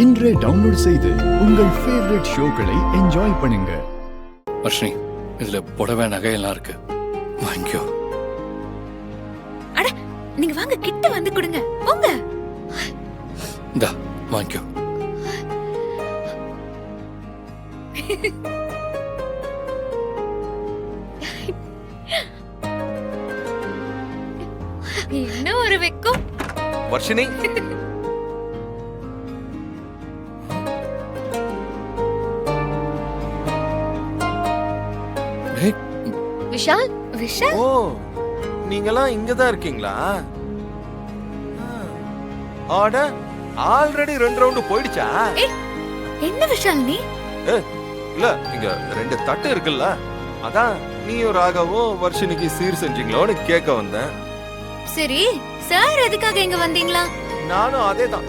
இன்றே டவுன்லோட் செய்து உங்கள் ஃபேவரட் ஷோக்களை என்ஜாய் பண்ணுங்க. வர்ஷினி, இதுல புடவை நகையெல்லாம் இருக்கு, வாங்கிக்கோ. அட, நீங்க வாங்க, கிட்ட வந்து கொடுங்க. போங்க. இந்தா வாங்கிக்கோ. இன்னும் ஒரு வெக்கம். வர்ஷினி, விஷால், விஷால், ஓ நீங்கலாம் இங்க தான் இருக்கீங்களா? ஆட ஆல்ரெடி 2 ரவுண்ட் போயிடுச்சா? என்ன விஷால் நீ? இல்ல, இங்க 2 தட்டு இருக்குல்ல, அதான் நீயும் ராகவும் வர்ஷினிக்கு சீர் செஞ்சீங்களோன்னு கேட்க வந்தேன். சரி, சார் எதுக்காக இங்க வந்தீங்களா? நானும் அதே தான்,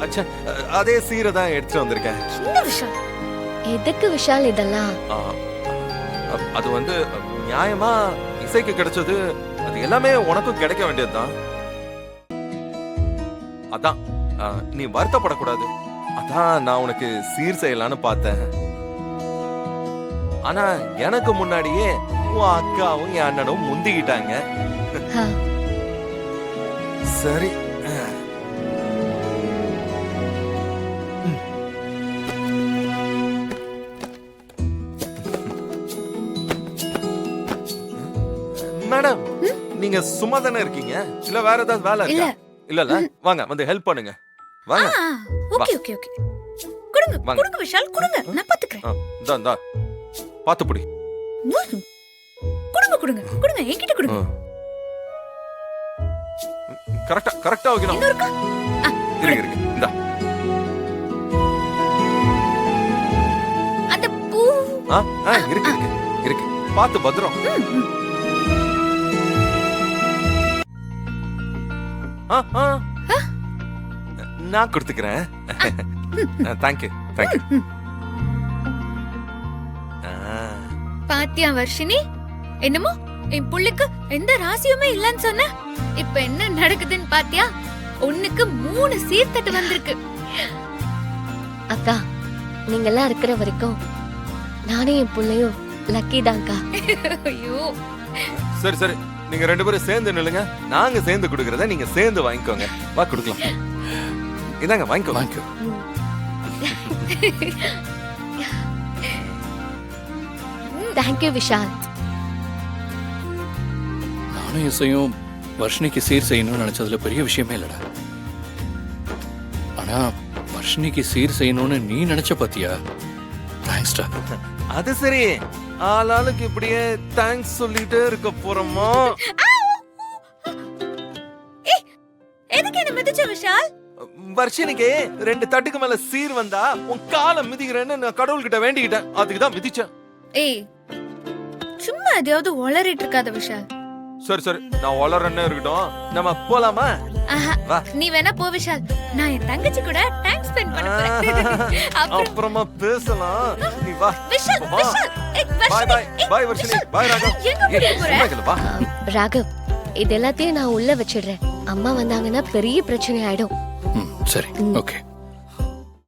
அதே சீரை தான் எடுத்து வந்திருக்கேன். என்ன விஷால்? எதுக்கு விஷால் இதெல்லாம்? அது வந்து நியாயமா இசைக்கு கிடைச்சது, அது எல்லாமே உனக்கும் கிடைக்க வேண்டியதுதான். அதான் நீ வருத்தப்படக்கூடாது, அதான் நான் உனக்கு சீர் செய்யலான்னு பார்த்தேன். ஆனா எனக்கு முன்னாடியே உன் அக்காவும் என் அண்ணனும் முந்திக்கிட்டாங்க. சரி, மேடம் நீங்க சும்மா தானே இருக்கீங்க? இல்ல வேற ஏதாவது வேலை இருக்கா? இல்ல வாங்க வந்து ஹெல்ப் பண்ணுங்க. வாங்க. Okay okay okay. கொடுங்க கொடுங்க விஷால், கொடுங்க, நான் பாத்துக்கறேன். இந்தா பாத்து புடி. கொடுங்க கொடுங்க கொடுங்க, என்கிட்ட கொடுங்க. கரெக்ட்டா வைக்கணும். இருக்கு இந்தா. அந்த பூ இருக்கு இருக்கு, பாத்து பத்திரம். நான் கொடுத்துக்கிறேன். Thank you thank you. பாத்தியா வர்ஷினி, என்னமோ என் புள்ளிக்கு எந்த ராசியுமே இல்லன்னு சொன்ன, இப்ப என்ன நடக்குதுன்னு பாத்தியா? ஒண்ணுக்கு 3 சீர்தட்டு வந்திருக்கு. அக்கா, நீங்க எல்லாம் இருக்கிற வரைக்கும் நானும் என் பிள்ளையும் லக்கி தான்க்கா. ஐயோ, சரி சரி, நீங்க 2 பேரும் சேர்ந்து நில்லுங்க, நாங்க சேர்ந்து கொடுக்கறத நீங்க சேர்ந்து வாங்கிக்கோங்க. வா கொடுக்கலாம். இதாங்க வாங்கிக்கோ. வாங்கிக்கோ. தேங்க்யூ விஷால். நானும் இசையும் வர்ஷினிக்கு சீர் செய்யணும்னு நினைச்சதுல பெரிய விஷயமே இல்லடா. ஆனா வர்ஷினிக்கு சீர் செய்யணும்னு நீ நினைச்ச பாத்தியா? தேங்க்ஸ்டா. அது சரி, ஆளாளுக்கு இப்படியே தேங்க்ஸ் சொல்லிட்டே இருக்க போறோமா? எதுக்கு என்ன மிதிச்ச விஷால்? வர்ஷினிக்கு 2 தட்டுக்கு மேல சீர் வந்தா உன் காலை மிதிக்கிறேன்னு நான் கடவுள்கிட்ட வேண்டிக்கிட்டேன், அதுக்கு தான் மிதிச்சேன். ஏய், சும்மா எதையாவது உளறிட்டு இருக்காத விஷால். சரி சரி, நான் வளரன்னே இருக்கட்டும், நம்ம போலாமா? வா. நீ வேணா போ விஷால், நான் என் தங்கச்சி கூட டைம் ஸ்பெண்ட் பண்ண போறேன். அப்புறமா பேசலாம், நீ வா. Vishal, Vishal, bye bye bye Varshini, bye Raghav. எங்க போற? வா. ராகவ், இது எல்லாத்தையும் நான் உள்ள வச்சிடுறேன். அம்மா வந்தாங்கன்னா பெரிய பிரச்சனை ஆயிடும். சரி, ஓகே.